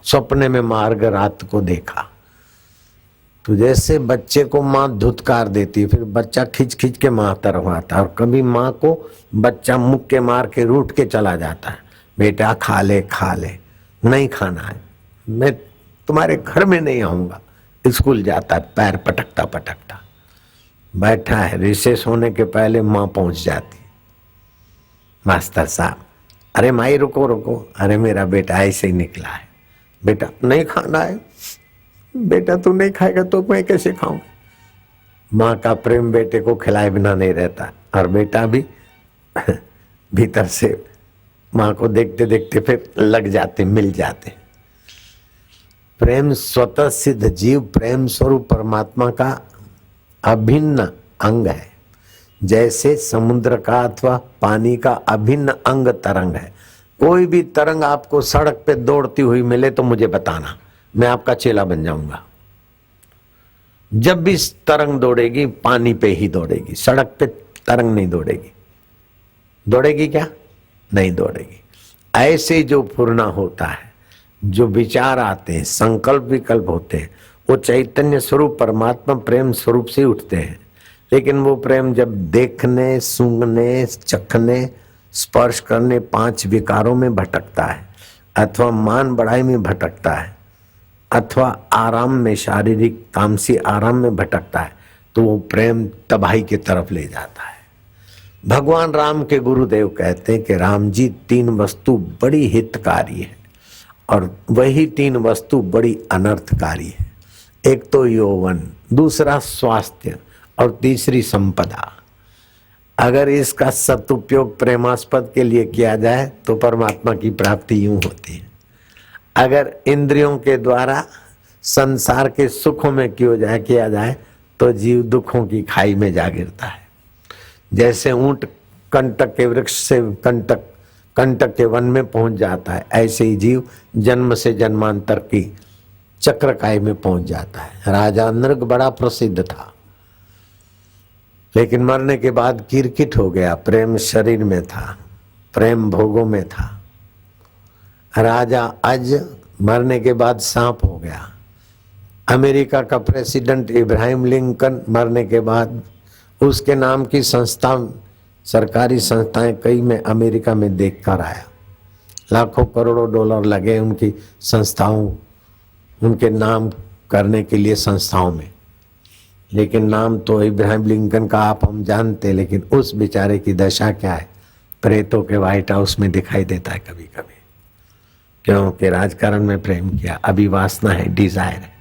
सपने में मार्ग रात को देखा। तो जैसे बच्चे को माँ धुतकार देती है, फिर बच्चा खिंच खिंच के माँ तरफ आता है, और कभी माँ को बच्चा मुक्के मार के रूठ के चला जाता है, बेटा खा ले खा ले, नहीं खाना है, मैं तुम्हारे घर में नहीं आऊंगा। स्कूल जाता है पैर पटकता पटकता, बैठा है, रिसेस होने के पहले माँ पहुंच जाती, मास्टर साहब, अरे माई रुको रुको, अरे मेरा बेटा ऐसे ही निकला है, बेटा नहीं खाना है, बेटा तू नहीं खाएगा तो मैं कैसे खाऊंगा। माँ का प्रेम बेटे को खिलाए बिना नहीं रहता, और बेटा भी भीतर से माँ को देखते देखते फिर लग जाते, मिल जाते। प्रेम स्वतः सिद्ध जीव प्रेम स्वरूप परमात्मा का अभिन्न अंग है, जैसे समुद्र का अथवा पानी का अभिन्न अंग तरंग है। कोई भी तरंग आपको सड़क पे दौड़ती हुई मिले तो मुझे बताना, मैं आपका चेला बन जाऊंगा। जब भी तरंग दौड़ेगी पानी पे ही दौड़ेगी, सड़क पे तरंग नहीं दौड़ेगी। दौड़ेगी क्या? नहीं दौड़ेगी। ऐसे जो पूर्णा होता है, जो विचार आते हैं, संकल्प विकल्प होते हैं, वो चैतन्य स्वरूप परमात्मा प्रेम स्वरूप से उठते हैं। लेकिन वो प्रेम जब देखने, सूंघने, चखने, स्पर्श करने 5 विकारों में भटकता है, अथवा मान बढ़ाई में भटकता है, अथवा आराम में, शारीरिक तामसी आराम में भटकता है, तो वो प्रेम तबाही की तरफ ले जाता है। भगवान राम के गुरुदेव कहते हैं कि राम जी 3 वस्तु बड़ी हितकारी है, और वही 3 वस्तु बड़ी अनर्थकारी है। एक तो यौवन, दूसरा स्वास्थ्य, और तीसरी संपदा। अगर इसका सदुपयोग प्रेमास्पद के लिए किया जाए तो परमात्मा की प्राप्ति यूं होती है। अगर इंद्रियों के द्वारा संसार के सुखों में किया जाए तो जीव दुखों की खाई में जा गिरता है। जैसे ऊंट कंटक के वृक्ष से कंटक के वन में पहुंच जाता है, ऐसे ही जीव जन्म से जन्मांतर की चक्रकाई में पहुंच जाता है। राजा नृग बड़ा प्रसिद्ध था, लेकिन मरने के बाद किरकिट हो गया। प्रेम शरीर में था, प्रेम भोगों में था। राजा अज मरने के बाद सांप हो गया। अमेरिका का प्रेसिडेंट इब्राहिम लिंकन मरने के बाद उसके नाम की संस्था, सरकारी संस्थाएं कई में अमेरिका में देख कर आया। लाखों करोड़ों डॉलर लगे उनकी संस्थाओं, उनके नाम करने के लिए संस्थाओं में। लेकिन नाम तो इब्राहिम लिंकन का आप हम जानते, लेकिन उस बेचारे की दशा क्या है, प्रेतों के व्हाइट हाउस में दिखाई देता है कभी कभी। क्योंकि राजकारण में प्रेम किया, अभी वासना है, डिजायर है।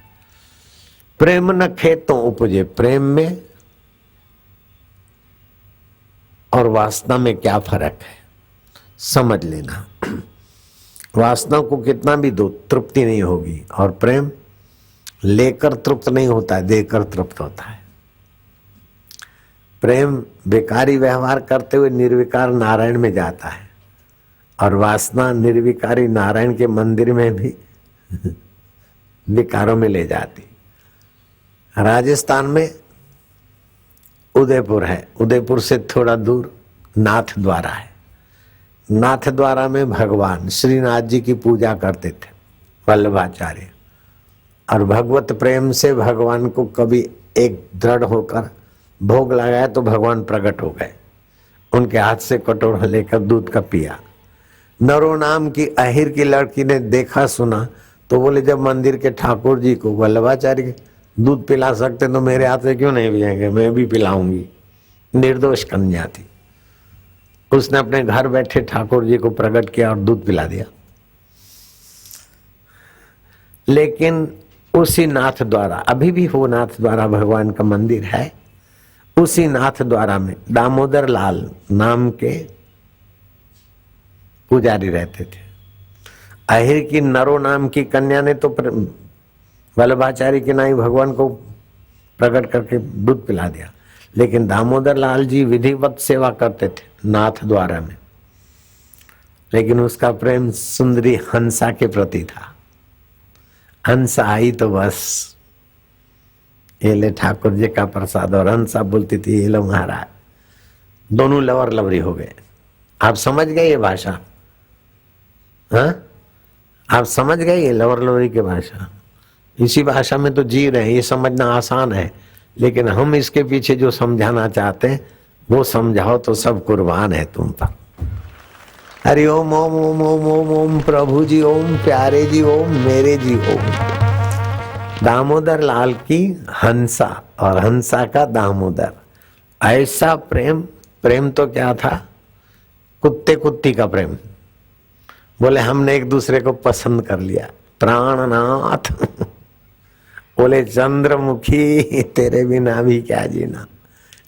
प्रेम न खेतों उपजे, प्रेम में और वासना में क्या फर्क है समझ लेना। वासना को कितना भी दो तृप्ति नहीं होगी, और प्रेम लेकर तृप्त नहीं होता है, देकर तृप्त होता है। प्रेम विकारी व्यवहार करते हुए निर्विकार नारायण में जाता है, और वासना निर्विकारी नारायण के मंदिर में भी विकारों में ले जाती। राजस्थान में उदयपुर है, उदयपुर से थोड़ा दूर नाथ द्वारा है। नाथ द्वारा में भगवान श्रीनाथ जी की पूजा करते थे वल्लभाचार्य, और भगवत प्रेम से भगवान को कभी एक दृढ़ होकर भोग लगाया तो भगवान प्रकट हो गए। उनके हाथ से कटोरा लेकर दूध का पिया। नरो नाम की अहिर की लड़की ने देखा सुना तो बोले, जब मंदिर के ठाकुर जी को वल्लभाचार्य दूध पिला सकते तो मेरे हाथ से क्यों नहीं पिएंगे, मैं भी पिलाऊंगी। निर्दोष कन्या थी, उसने अपने घर बैठे ठाकुर जी को प्रकट किया और दूध पिला दिया। लेकिन उसी नाथ द्वारा, अभी भी वो नाथ द्वारा भगवान का मंदिर है, उसी नाथ द्वारा में दामोदर लाल नाम के पुजारी रहते थे। अहिर की नरो नाम की कन्या ने तो वल्लभाचार्य के नाई भगवान को प्रकट करके दूध पिला दिया। लेकिन दामोदर लाल जी विधिवत सेवा करते थे नाथ द्वारा में, लेकिन उसका प्रेम सुंदरी हंसा के प्रति था। हंसा आई तो बस ये ले ठाकुर जी का प्रसाद, और हंसा बोलती थी ये लो महाराज। दोनों लवर लवरी हो गए। आप समझ गए ये भाषा? हाँ, आप समझ गए ये लवर लोरी की भाषा? इसी भाषा में तो जी रहे हैं, ये समझना आसान है, लेकिन हम इसके पीछे जो समझाना चाहते हैं वो समझाओ तो सब कुर्बान है तुम पर। हरि ओम ओम ओम ओम ओम ओम, प्रभु जी ओम, प्यारे जी ओम, मेरे जी ओम। दामोदर लाल की हंसा और हंसा का दामोदर, ऐसा प्रेम। प्रेम तो क्या था? कुत्ते कुत्ती का प्रेम। बोले हमने एक दूसरे को पसंद कर लिया, प्राणनाथ। बोले चंद्रमुखी तेरे बिना भी क्या जीना।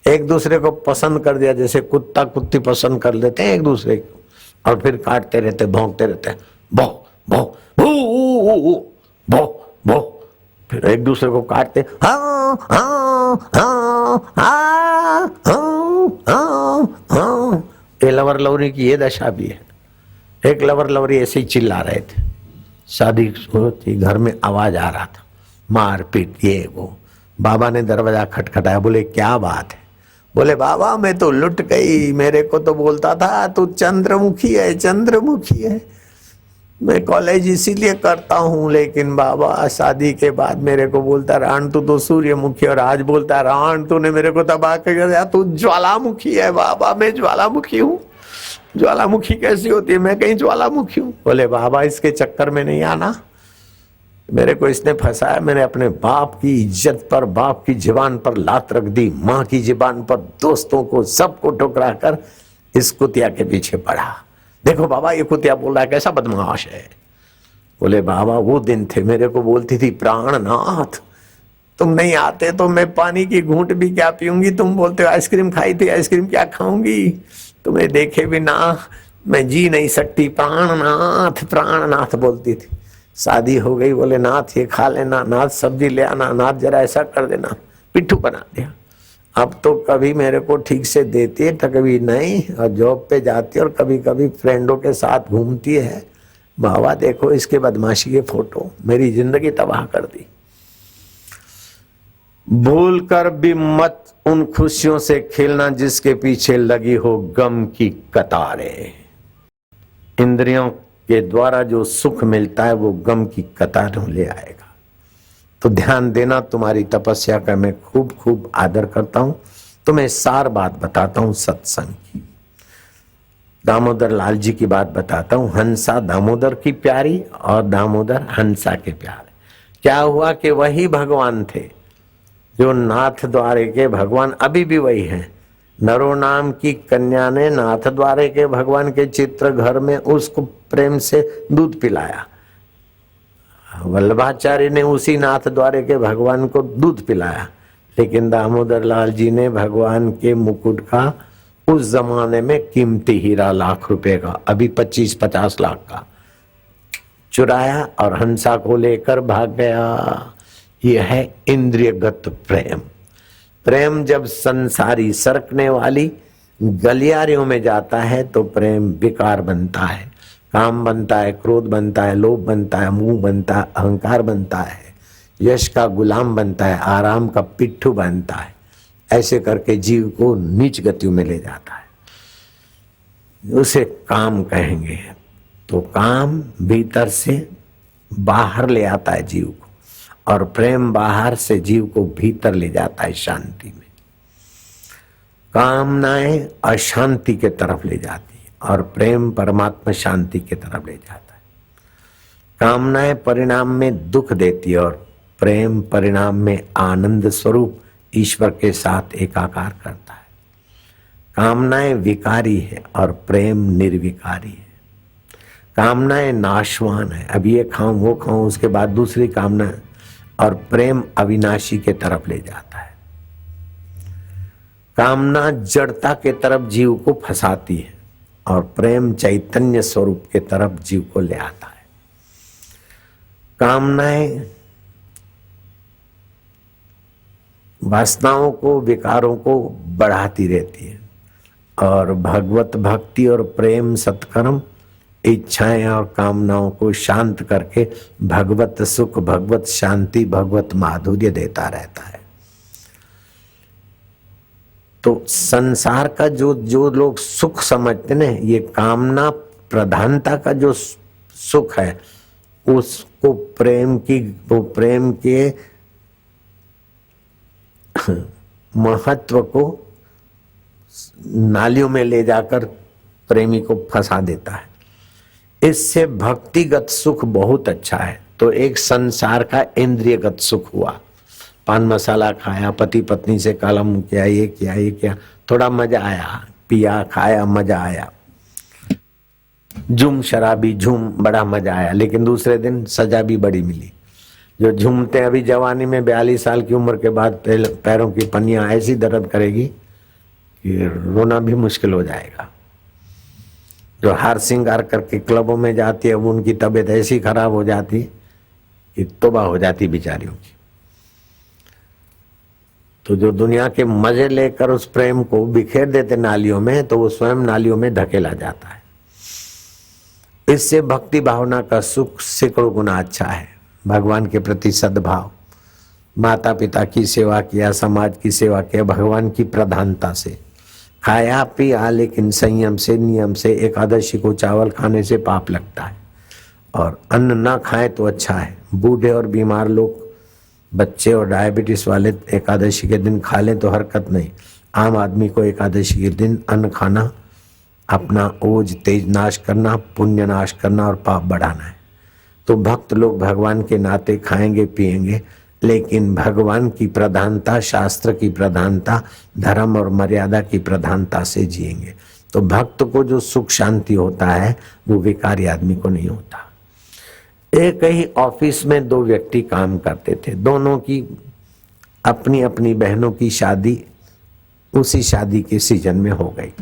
एक दूसरे को पसंद कर दिया, जैसे कुत्ता कुत्ती पसंद कर लेते हैं एक दूसरे को, और फिर काटते रहते, भौंकते रहते, भौ भौ भौ भौ भौ, फिर एक दूसरे को काटते, हाँ हाँ हाँ हाँ हाँ हाँ। ये लवर लवरी की ये दशा भी है। एक लवर लवरी ऐसे ही चिल्ला रहे थे, शादी थी, घर में आवाज आ रहा था, मारपीट ये वो। बाबा ने दरवाजा खटखटाया, बोले क्या बात है? बोले बाबा मैं तो लुट गई, मेरे को तो बोलता था तू चंद्रमुखी है, चंद्रमुखी है। मैं कॉलेज इसीलिए करता हूँ, लेकिन बाबा शादी के बाद मेरे को बोलता रान तू तो सूर्यमुखी, और आज बोलता रान तूने मेरे को तबाह कर दिया, तू ज्वालामुखी है। बाबा मैं ज्वालामुखी हूँ? ज्वालामुखी कैसी होती है? मैं कहीं ज्वालामुखी हूँ? बोले बाबा इसके चक्कर में नहीं आना, मेरे को इसने फंसाया। मैंने अपने बाप की इज्जत पर, बाप की जुबान पर लात रख दी, माँ की जुबान पर, दोस्तों को सबको ठुकरा कर इस कुतिया के पीछे पड़ा। देखो बाबा ये कुतिया बोल रहा है, कैसा बदमाश है। बोले बाबा वो दिन थे, मेरे को बोलती थी प्राणनाथ तुम नहीं आते तो मैं पानी की घूंट भी क्या पीऊंगी, तुम बोलते हो आइसक्रीम खाई थी, आइसक्रीम क्या खाऊंगी, तुम्हें देखे बिना मैं जी नहीं सकती, प्राणनाथ प्राणनाथ बोलती थी। शादी हो गई, बोले नाथ ये खा लेना, नाथ सब्जी ले आना, नाथ जरा ऐसा कर देना, पिट्ठू बना दिया। अब तो कभी मेरे को ठीक से देती है तो कभी नहीं, और जॉब पे जाती है और कभी कभी फ्रेंडों के साथ घूमती है। बाबा देखो इसके बदमाशी के फोटो, मेरी जिंदगी तबाह कर दी। भूल कर भी मत उन खुशियों से खेलना जिसके पीछे लगी हो गम की कतारें। इंद्रियों के द्वारा जो सुख मिलता है वो गम की कतारों ले आएगा। तो ध्यान देना, तुम्हारी तपस्या का मैं खूब खूब आदर करता हूं। तुम्हें सार बात बताता हूं सत्संग की। दामोदर लाल जी की बात बताता हूं। हंसा दामोदर की प्यारी और दामोदर हंसा के प्यारे। क्या हुआ कि वही भगवान थे जो नाथ द्वारे के भगवान अभी भी वही हैं। नरो नाम की कन्या ने नाथ द्वारे के भगवान के चित्र घर में उसको प्रेम से दूध पिलाया। वल्लभाचार्य ने उसी नाथ द्वारे के भगवान को दूध पिलाया, लेकिन दामोदर लाल जी ने भगवान के मुकुट का उस जमाने में कीमती हीरा लाख रुपए का, अभी 25-50 लाख का, चुराया और हंसा को लेकर भाग गया। यह है इंद्रियगत प्रेम। प्रेम जब संसारी सरकने वाली गलियारियों में जाता है तो प्रेम विकार बनता है, काम बनता है, क्रोध बनता है, लोभ बनता है, मुंह बनता है, अहंकार बनता है, यश का गुलाम बनता है, आराम का पिट्ठू बनता है। ऐसे करके जीव को नीच गतियों में ले जाता है। उसे काम कहेंगे। तो काम भीतर से बाहर ले आता है जीव को, और प्रेम बाहर से जीव को भीतर ले जाता है शांति में। कामनाएं अशांति के तरफ ले जाती है और प्रेम परमात्मा शांति के तरफ ले जाता है। कामनाएं परिणाम में दुख देती है और प्रेम परिणाम में आनंद स्वरूप ईश्वर के साथ एकाकार करता है। कामनाएं विकारी है और प्रेम निर्विकारी है। कामनाएं नाशवान है, अब ये खाऊं वो खाऊं, उसके बाद दूसरी कामना, और प्रेम अविनाशी के तरफ ले जाता है। कामना जड़ता के तरफ जीव को फंसाती है और प्रेम चैतन्य स्वरूप के तरफ जीव को ले आता है। कामनाएं वासनाओं को, विकारों को बढ़ाती रहती है, और भगवत भक्ति और प्रेम सत्कर्म इच्छाएं और कामनाओं को शांत करके भगवत सुख, भगवत शांति, भगवत माधुर्य देता रहता है। तो संसार का जो लोग सुख समझते हैं, ये कामना प्रधानता का जो सुख है, उसको प्रेम की, वो प्रेम के महत्व को नालियों में ले जाकर प्रेमी को फंसा देता है। इससे भक्तिगत सुख बहुत अच्छा है। तो एक संसार का इंद्रियगत सुख हुआ, पान मसाला खाया, पति पत्नी से कलम किया, ये किया, ये किया, थोड़ा मजा आया, पिया खाया, मजा आया, झूम शराबी झूम, बड़ा मजा आया, लेकिन दूसरे दिन सजा भी बड़ी मिली। जो झूमते अभी जवानी में 42 साल की उम्र के बाद पैरों की पनियां ऐसी दर्द करेगी कि रोना भी मुश्किल हो जाएगा। जो हार श्रृंगार करके क्लबों में जाती है, वो उनकी तबीयत ऐसी खराब हो जाती कि तौबा हो जाती बेचारियों की। तो जो दुनिया के मजे लेकर उस प्रेम को बिखेर देते नालियों में, तो वो स्वयं नालियों में धकेला जाता है। इससे भक्ति भावना का सुख सैकड़ों गुना अच्छा है। भगवान के प्रति सद्भाव, माता पिता की सेवा किया, समाज की सेवा किया, भगवान की प्रधानता से खाया पिया, लेकिन संयम से, नियम से। एकादशी को चावल खाने से पाप लगता है, और अन्न ना खाए तो अच्छा है। बूढ़े और बीमार लोग, बच्चे और डायबिटीज वाले एकादशी के दिन खा लें तो हरकत नहीं। आम आदमी को एकादशी के दिन अन्न खाना अपना ओज तेज नाश करना, पुण्य नाश करना और पाप बढ़ाना है। तो भक्त लोग भगवान के नाते खाएंगे पिएंगे, लेकिन भगवान की प्रधानता, शास्त्र की प्रधानता, धर्म और मर्यादा की प्रधानता से जिएंगे। तो भक्त को जो सुख शांति होता है वो विकारी आदमी को नहीं होता। एक ही ऑफिस में दो व्यक्ति काम करते थे, दोनों की अपनी अपनी बहनों की शादी उसी शादी के सीजन में हो गई।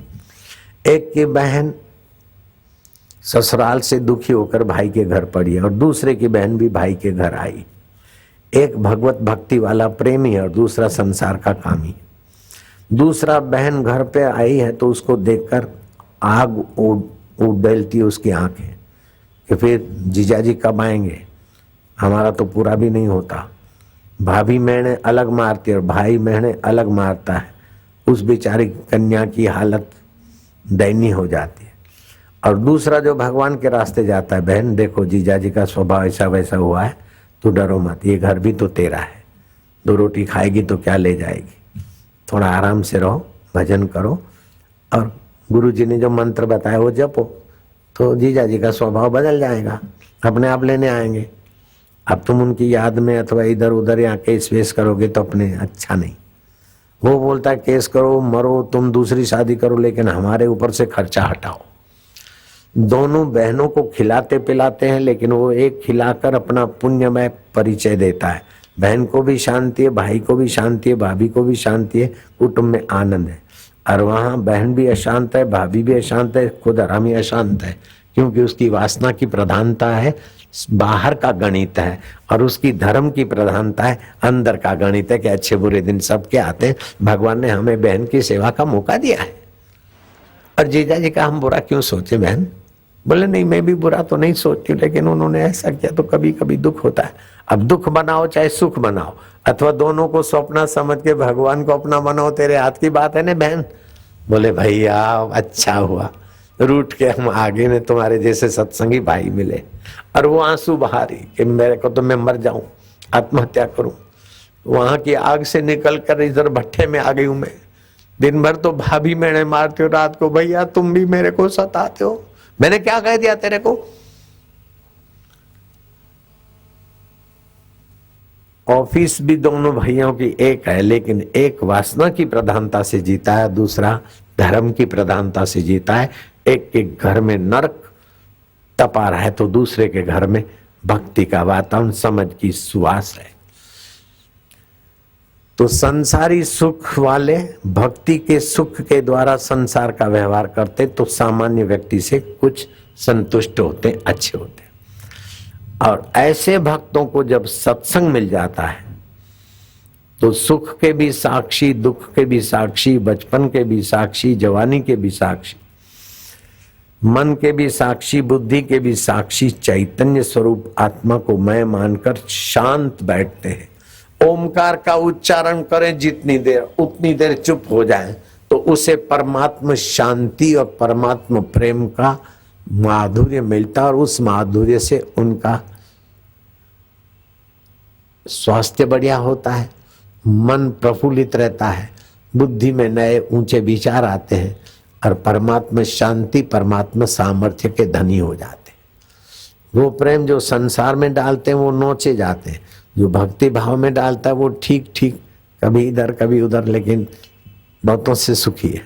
एक की बहन ससुराल से दुखी होकर भाई के घर पड़ी और दूसरे की बहन भी भाई के घर आई। एक भगवत भक्ति वाला प्रेमी है और दूसरा संसार का कामी। दूसरा बहन घर पे आई है तो उसको देखकर आग उड़ती उसकी आंखें कि फिर जीजाजी कब आएंगे, हमारा तो पूरा भी नहीं होता। भाभी मैंने अलग मारती और भाई मैंने अलग मारता है। उस बेचारी कन्या की हालत दयनीय हो जाती है। और दूसरा जो भगवान के रास्ते जाता है, बहन देखो जीजाजी का स्वभाव ऐसा वैसा हुआ है, तू डरो मत, ये घर भी तो तेरा है, 2 रोटी खाएगी तो क्या ले जाएगी, थोड़ा आराम से रहो, भजन करो और गुरुजी ने जो मंत्र बताया वो जपो, तो जीजाजी का स्वभाव बदल जाएगा, अपने आप लेने आएंगे। अब तुम उनकी याद में अथवा इधर उधर या केस वेस करोगे तो अपने अच्छा नहीं। वो बोलता है केस करो मरो, तुम दूसरी शादी करो, लेकिन हमारे ऊपर से खर्चा हटाओ। दोनों बहनों को खिलाते पिलाते हैं, लेकिन वो एक खिलाकर अपना पुण्यमय परिचय देता है। बहन को भी शांति है, भाई को भी शांति है, भाभी को भी शांति है, कुटुंब में आनंद है। और वहाँ बहन भी अशांत है, भाभी भी अशांत है, खुद हरामी अशांत है, क्योंकि उसकी वासना की प्रधानता है, बाहर का गणित है, और उसकी धर्म की प्रधानता है, अंदर का गणित है कि अच्छे बुरे दिन सबके आते हैं। भगवान ने हमें बहन की सेवा का मौका दिया है। और जीजा जी का हम बुरा क्यों सोचे? बहन बोले नहीं, मैं भी बुरा तो नहीं सोचती, लेकिन उन्होंने ऐसा किया तो कभी कभी दुख होता है। अब दुख बनाओ चाहे सुख बनाओ, अथवा दोनों को स्वप्न समझ के भगवान को अपना बनाओ, तेरे हाथ की बात है ना बहन। बोले भैया अच्छा हुआ रूठ के हम आगे ने तुम्हारे जैसे सत्संगी भाई मिले। और वो आंसू बहारी कि मेरे को तो मैं मर जाऊं, आत्महत्या करूं। वहां की आग से निकल कर इधर भट्टे में आ गई हूं मैं। दिन भर तो भाभी मैंने मारते हो, रात को भैया तुम भी मेरे को सताते हो। मैंने क्या कह दिया तेरे को? ऑफिस भी दोनों भाइयों की एक है, लेकिन एक वासना की प्रधानता से जीता है, दूसरा धर्म की प्रधानता से जीता है। एक के घर में नरक तपा रहा है तो दूसरे के घर में भक्ति का वातावरण, समझ की सुवास है। तो संसारी सुख वाले भक्ति के सुख के द्वारा संसार का व्यवहार करते तो सामान्य व्यक्ति से कुछ संतुष्ट होते, अच्छे होते। और ऐसे भक्तों को जब सत्संग मिल जाता है तो सुख के भी साक्षी, दुख के भी साक्षी, बचपन के भी साक्षी, जवानी के भी साक्षी, मन के भी साक्षी, बुद्धि के भी साक्षी, चैतन्य स्वरूप आत्मा को मैं मानकर शांत बैठते हैं। ओमकार का उच्चारण करें जितनी देर, उतनी देर चुप हो जाए तो उसे परमात्मा शांति और परमात्मा प्रेम का माधुर्य मिलता, और उस माधुर्य से उनका स्वास्थ्य बढ़िया होता है, मन प्रफुल्लित रहता है, बुद्धि में नए ऊंचे विचार आते हैं और परमात्मा शांति, परमात्मा सामर्थ्य के धनी हो जाते हैं। वो प्रेम जो संसार में डालते हैं वो नोचे जाते हैं, जो भक्ति भाव में डालता है वो ठीक ठीक कभी इधर कभी उधर, लेकिन बहुतों से सुखी है।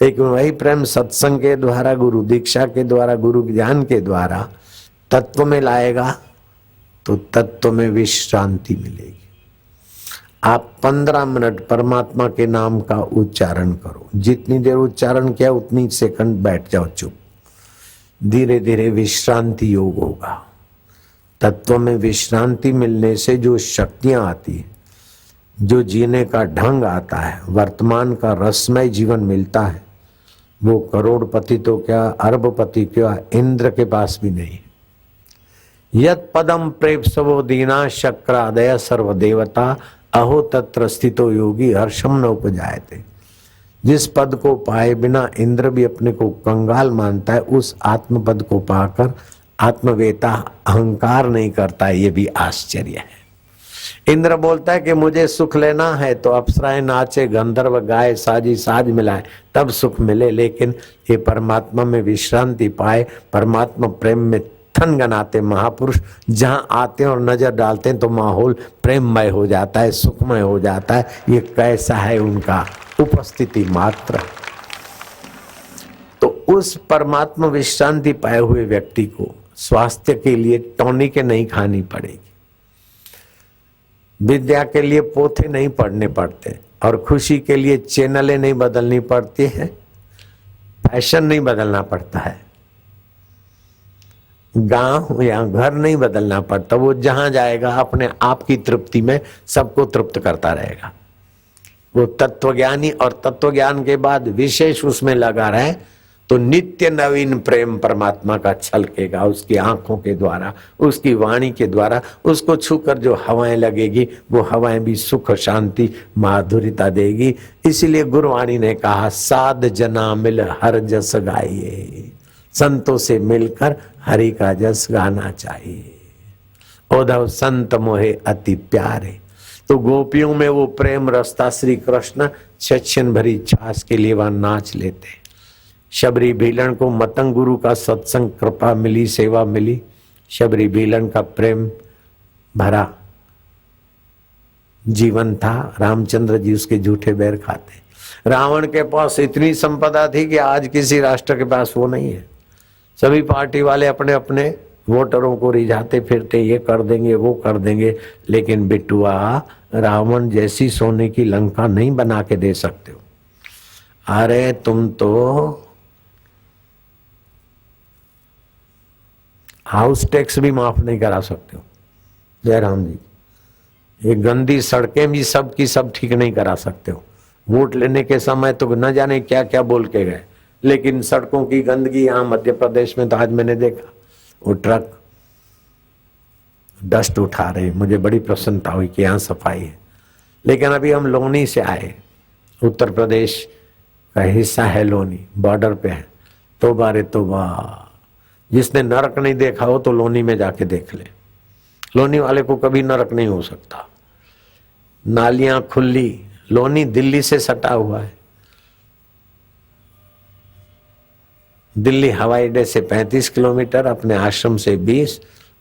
लेकिन वही प्रेम सत्संग के द्वारा, गुरु दीक्षा के द्वारा, गुरु ज्ञान के द्वारा तत्व में लाएगा तो तत्व में विश्रांति मिलेगी। आप 15 मिनट परमात्मा के नाम का उच्चारण करो, जितनी देर उच्चारण किया उतनी सेकंड बैठ जाओ चुप, धीरे धीरे विश्रांति योग होगा। तत्व में विश्रांति मिलने से जो शक्तियां आती है, जो जीने का ढंग आता है, वर्तमान का रसमय जीवन मिलता है, वो करोड़पति तो क्या, अरबपति क्या, इंद्र के पास भी नहीं। यत पदम प्रेप्सवो दीना शक्रादय सर्वदेवता अहो तत्र स्थितो योगी हर्षम न उपजायते। जिस पद को पाए बिना इंद्र भी अपने को कंगाल मानता है, उस आत्म पद को पाकर आत्मवेता अहंकार नहीं करता है। ये भी आश्चर्य है। इंद्र बोलता है कि मुझे सुख लेना है तो अप्सराएं नाचे, गंधर्व गाए, साजी साज मिलाए, तब सुख मिले। लेकिन ये परमात्मा में विश्रांति पाए, परमात्मा प्रेम में थन गनाते महापुरुष जहां आते हैं और नजर डालते हैं तो माहौल प्रेममय हो जाता है, सुखमय हो जाता है। ये कैसा है उनका उपस्थिति मात्र। तो उस परमात्मा विश्रांति पाए हुए व्यक्ति को स्वास्थ्य के लिए टॉनिक नहीं खानी पड़ेगी, विद्या के लिए पोथे नहीं पढ़ने पड़ते, और खुशी के लिए चैनलें नहीं बदलनी पड़ती है, फैशन नहीं बदलना पड़ता है, गांव या घर नहीं बदलना पड़ता। वो जहां जाएगा अपने आप की तृप्ति में सबको तृप्त करता रहेगा। वो तत्वज्ञानी, और तत्वज्ञान के बाद विशेष उसमें लगा रहे तो नित्य नवीन प्रेम परमात्मा का छलकेगा उसकी आंखों के द्वारा, उसकी वाणी के द्वारा। उसको छूकर जो हवाएं लगेगी वो हवाएं भी सुख, शांति, माधुर्यता देगी। इसीलिए गुरुवाणी ने कहा, साध जना मिल हर जस गाइए, संतों से मिलकर हरि का जस गाना चाहिए। ओधव संत मोहे अति प्यारे। तो गोपियों में वो प्रेम रस्ता श्री कृष्ण छछन भरी छाछ के लिए वहां नाच लेते। शबरी भीलन को मतंग गुरु का सत्संग कृपा मिली, सेवा मिली। शबरी भीलन का प्रेम भरा जीवन था। रामचंद्र जी उसके झूठे बैर खाते। रावण के पास इतनी संपदा थी कि आज किसी राष्ट्र के पास वो नहीं है। सभी पार्टी वाले अपने अपने वोटरों को रिझाते फिरते, ये कर देंगे वो कर देंगे, लेकिन बिटुआ रावण जैसी सोने की लंका नहीं बना के दे सकते हो। अरे तुम तो हाउस टैक्स भी माफ नहीं करा सकते हो जयराम जी। ये गंदी सड़कें भी सब की सब ठीक नहीं करा सकते हो। वोट लेने के समय तो न जाने क्या क्या बोल के गए, लेकिन सड़कों की गंदगी यहाँ मध्य प्रदेश में तो आज मैंने देखा वो ट्रक डस्ट उठा रहे। मुझे बड़ी प्रसन्नता हुई कि यहाँ सफाई है। लेकिन अभी हम लोनी से आए, उत्तर प्रदेश का हिस्सा है लोनी, बॉर्डर पे है। तौबा रे तौबा, जिसने नरक नहीं देखा हो तो लोनी में जाके देख ले। लोनी वाले को कभी नरक नहीं हो सकता। नालियां खुली, लोनी दिल्ली से सटा हुआ है। दिल्ली हवाई अड्डे से 35 किलोमीटर, अपने आश्रम से 20,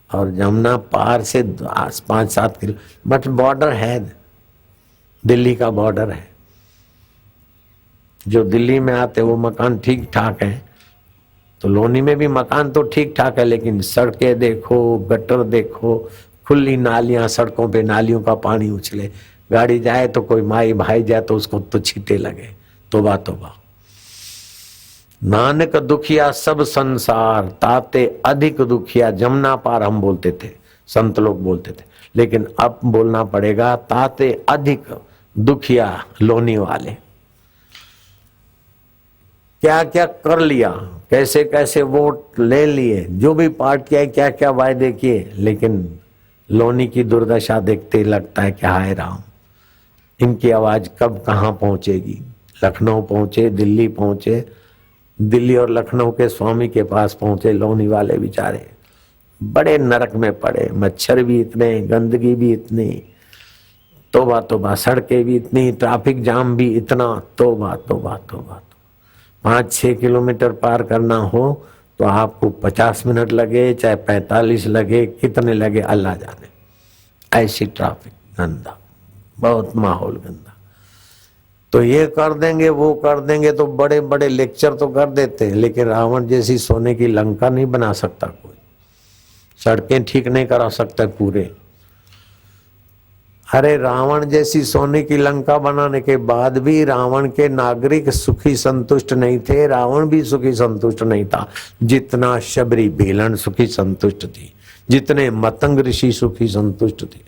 और जमुना पार से 5-7 किलो, बट बॉर्डर है, दिल्ली का बॉर्डर है। जो दिल्ली में आते वो मकान ठीक ठाक है, तो लोनी में भी मकान तो ठीक ठाक है, लेकिन सड़कें देखो, गटर देखो, खुली नालियां, सड़कों पे नालियों का पानी उछले, गाड़ी जाए तो कोई माई भाई जाए तो उसको तो छींटे लगे। तौबा तौबा। नानक दुखिया सब संसार, ताते अधिक दुखिया जमुना पार, हम बोलते थे, संत लोग बोलते थे, लेकिन अब बोलना पड़ेगा ताते अधिक दुखिया लोनी वाले। क्या क्या कर लिया, कैसे कैसे वोट ले लिए, जो भी पार्टियां क्या क्या वायदे किए, लेकिन लोनी की दुर्दशा देखते लगता है कि हाय राम, इनकी आवाज कब कहाँ पहुंचेगी। लखनऊ पहुंचे, दिल्ली पहुंचे, दिल्ली और लखनऊ के स्वामी के पास पहुंचे। लोनी वाले बेचारे बड़े नरक में पड़े, मच्छर भी इतने, गंदगी भी इतनी, तौबा तौबा, सड़कें भी इतनी, ट्रैफिक जाम भी इतना, तौबा तौबा तौबा। 5-6 किलोमीटर पार करना हो तो आपको 50 मिनट लगे चाहे 45 लगे, कितने लगे अल्लाह जाने। ऐसी ट्रैफिक, गंदा, बहुत माहौल गंदा। तो ये कर देंगे वो कर देंगे, तो बड़े बड़े लेक्चर तो कर देते हैं, लेकिन रावण जैसी सोने की लंका नहीं बना सकता कोई, सड़कें ठीक नहीं करा सकता पूरे। अरे रावण जैसी सोने की लंका बनाने के बाद भी रावण के नागरिक सुखी संतुष्ट नहीं थे, रावण भी सुखी संतुष्ट नहीं था जितना शबरी बेलन सुखी संतुष्ट थी, जितने मतंग ऋषि सुखी संतुष्ट थे।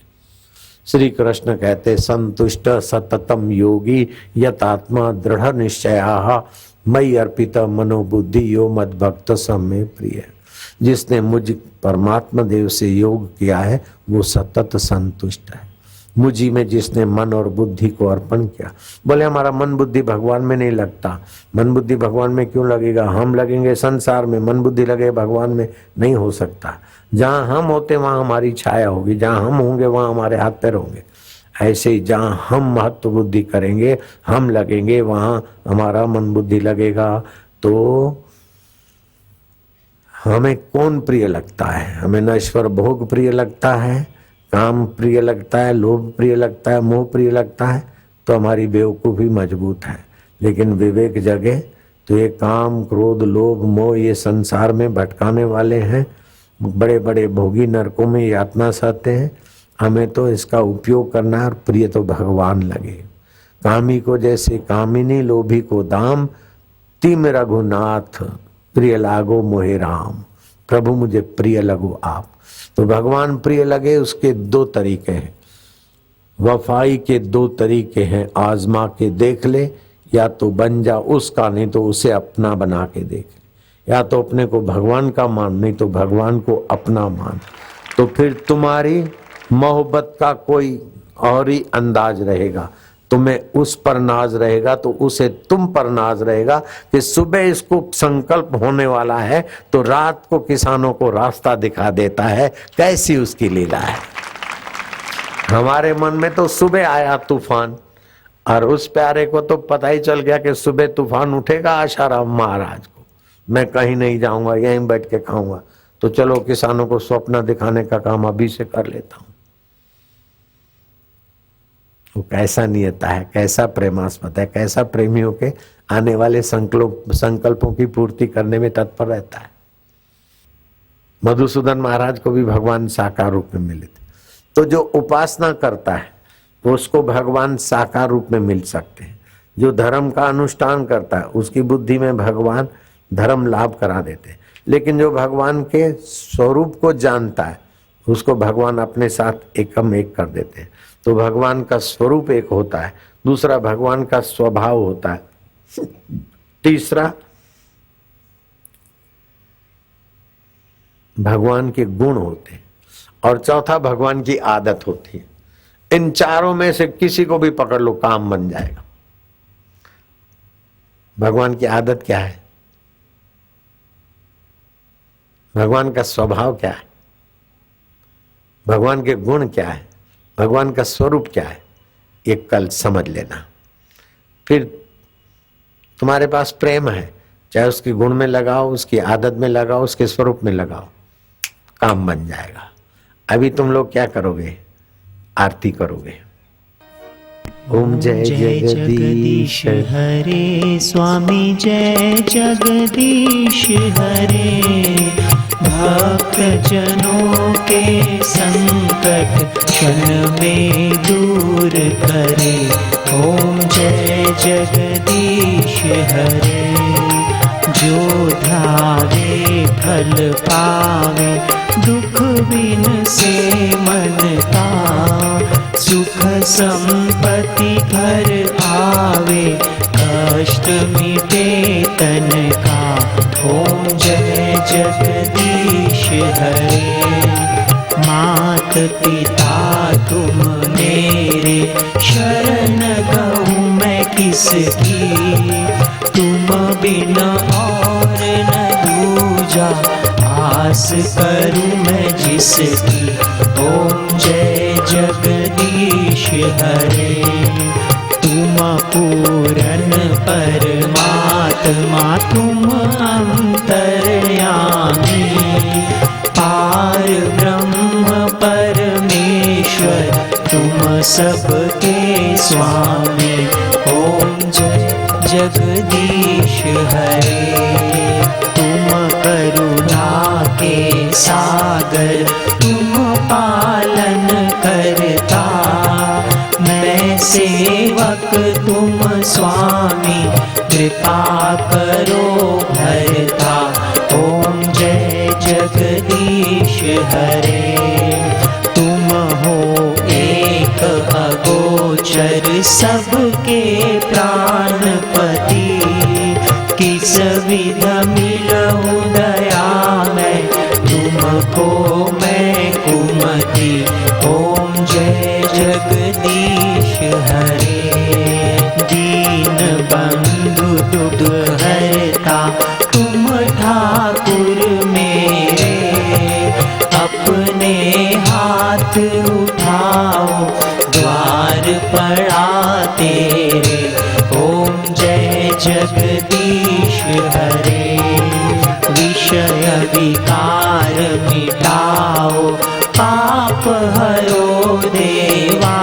श्री कृष्ण कहते संतुष्ट सततम योगी यतात्मा दृढ़ निश्चया मयि अर्पित मनोबुद्धि यो मद भक्त समय प्रिय। जिसने मुझ परमात्मा देव से योग किया है वो सतत संतुष्ट है। मुझी में जिसने मन और बुद्धि को अर्पण किया। बोले हमारा मन बुद्धि भगवान में नहीं लगता। मन बुद्धि भगवान में क्यों लगेगा? हम लगेंगे संसार में, मन बुद्धि लगे भगवान में नहीं हो सकता। जहाँ हम होते वहाँ हमारी छाया होगी, जहाँ हम होंगे वहाँ हमारे हाथ पैर होंगे। ऐसे ही जहाँ हम महत्व बुद्धि करेंगे, हम लगेंगे, वहाँ हमारा मन बुद्धि लगेगा। तो हमें कौन प्रिय लगता है? हमें नश्वर भोग प्रिय लगता है, काम प्रिय लगता है, लोभ प्रिय लगता है, मोह प्रिय लगता है, तो हमारी बेवकूफ़ी मजबूत है। लेकिन विवेक जगे तो ये काम क्रोध लोभ मोह ये संसार में भटकाने वाले हैं, बड़े बड़े भोगी नरकों में यातना सहते हैं। हमें तो इसका उपयोग करना है और प्रिय तो भगवान लगे। कामी को जैसे कामिनी, लोभी को दाम, तिम रघुनाथ प्रिय लागो मोहे राम। प्रभु मुझे प्रिय लगो आप। तो भगवान प्रिय लगे उसके दो तरीके हैं, वफाई के दो तरीके हैं। आजमा के देख ले, या तो बन जा उसका, नहीं तो उसे अपना बना के देख ले। या तो अपने को भगवान का मान, नहीं तो भगवान को अपना मान। तो फिर तुम्हारी मोहब्बत का कोई और ही अंदाज रहेगा। तुम्हें उस पर नाज रहेगा तो उसे तुम पर नाज रहेगा कि सुबह इसको संकल्प होने वाला है तो रात को किसानों को रास्ता दिखा देता है। कैसी उसकी लीला है। हमारे मन में तो सुबह आया तूफान, और उस प्यारे को तो पता ही चल गया कि सुबह तूफान उठेगा। आशाराम महाराज को मैं कहीं नहीं जाऊंगा, यहीं बैठ के खाऊंगा। तो चलो किसानों को स्वप्न दिखाने का काम अभी से कर लेता हूं। वो कैसा नियता है, कैसा प्रेमास्पद है, कैसा प्रेमियों के आने वाले संकल्पों की पूर्ति करने में तत्पर रहता है। मधुसूदन महाराज को भी भगवान साकार रूप में मिले थे। तो जो उपासना करता है वो उसको भगवान साकार रूप में मिल सकते हैं। जो धर्म का अनुष्ठान करता है उसकी बुद्धि में भगवान धर्म लाभ करा देते हैं। लेकिन जो भगवान के स्वरूप को जानता है उसको भगवान अपने साथ एकम एक कर देते हैं। तो भगवान का स्वरूप एक होता है, दूसरा भगवान का स्वभाव होता है, तीसरा भगवान के गुण होते हैं, और चौथा भगवान की आदत होती है। इन चारों में से किसी को भी पकड़ लो काम बन जाएगा। भगवान की आदत क्या है? भगवान का स्वभाव क्या है? भगवान के गुण क्या है? भगवान का स्वरूप क्या है? ये कल समझ लेना। फिर तुम्हारे पास प्रेम है, चाहे उसके गुण में लगाओ, उसकी आदत में लगाओ, उसके स्वरूप में लगाओ, काम बन जाएगा। अभी तुम लोग क्या करोगे? आरती करोगे। ओम जय जगदीश हरे स्वामी, जय जगदीश हरे। भक्त जनों के संकट क्षण में दूर करे। ओम जय जगदीश हरे। जो ध्यावे फल पावे, दुख बिन से मन का। सुख संपत्ति घर आवे, कष्ट मिटे तन का। ओम जय जगदीश हरे। मात पिता तुम मेरे, शरण गहूँ मैं किसकी। तुम बिन और न दूजा, आस करूँ मैं जिसकी। ओम जय जगदीश हरे। तुम पूरन परमात्मा तुम अंतर्यामी, पार ब्रह्म परमेश्वर तुम सबके स्वामी। ओम जय जगदीश हरे। तुम करुणा के सागर तुम पालन करता, मैं सेवक तुम स्वामी कृपा करो भरता। ओम जय जगदीश हरे। तुम हो एक अगोचर सबके प्राणपति, किस विध मिलऊं दया मैं तुमको मैं कुमति। ओम जय जगदीश हरे। दीन बंधु दुख हरता तुम ठाकुर मेरे, अपने हाथ उठाओ द्वार पड़ा तेरे। ओम जय जगदीश हरे। विषय विकार मिटाओ पाप हरो देवा,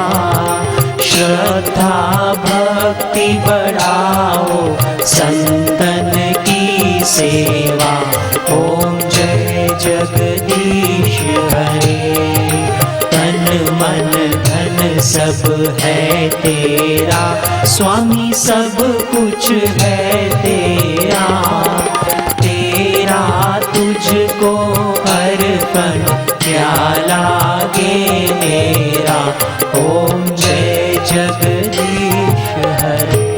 श्रद्धा भक्ति बढ़ाओ संतन की सेवा। ओम जय जगदीश हरे। तन मन धन सब है तेरा स्वामी, सब कुछ है तेरा, तेरा तुझको अर्पण क्या लागे मेरा। ओम जय जगदीश हरे।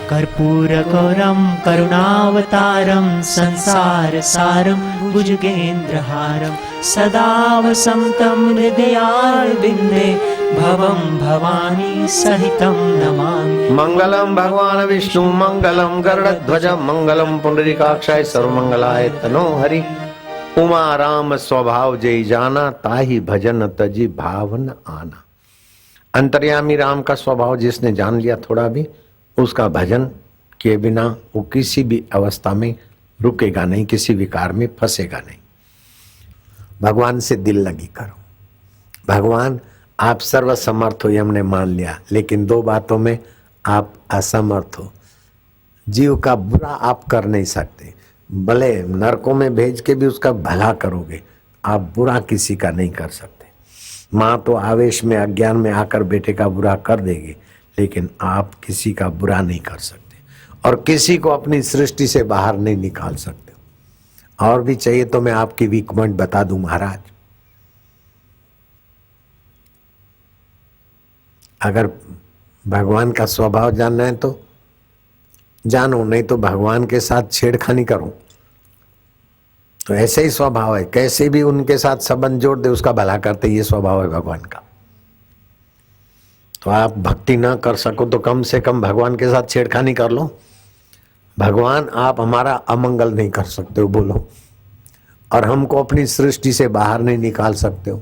कर्पूरगौरं करुणावतारं संसार सारं भुजगेन्द्रहारं, सदा वसन्तं हृदयारविन्दे भवं भवानी सहितं नमामि। मंगलम भगवान विष्णु मंगलम गरुड़ध्वज मंगलम पुंडरीकाक्षाय सर्वमंगलाय तनो हरि। उमा राम स्वभाव जय जाना, ताहि भजन तजी भावन आना। अंतर्यामी राम का स्वभाव जिसने जान लिया थोड़ा भी, उसका भजन किए बिना वो किसी भी अवस्था में रुकेगा नहीं, किसी विकार में फंसेगा नहीं। भगवान से दिल लगी करो। भगवान आप सर्वसमर्थ हो, ये हमने मान लिया, लेकिन दो बातों में आप असमर्थ हो। जीव का बुरा आप कर नहीं सकते, भले नरकों में भेज के भी उसका भला करोगे, आप बुरा किसी का नहीं कर सकते। माँ तो आवेश में अज्ञान में आकर बेटे का बुरा कर देगी, लेकिन आप किसी का बुरा नहीं कर सकते और किसी को अपनी सृष्टि से बाहर नहीं निकाल सकते। और भी चाहिए तो मैं आपकी वीक पॉइंट बता दूं महाराज। अगर भगवान का स्वभाव जानना है तो जानो, नहीं तो भगवान के साथ छेड़खानी करो तो ऐसे ही स्वभाव है, कैसे भी उनके साथ संबंध जोड़ दे उसका भला करते, ये स्वभाव है भगवान का। तो आप भक्ति ना कर सको तो कम से कम भगवान के साथ छेड़खानी कर लो। भगवान आप हमारा अमंगल नहीं कर सकते हो बोलो, और हमको अपनी सृष्टि से बाहर नहीं निकाल सकते हो।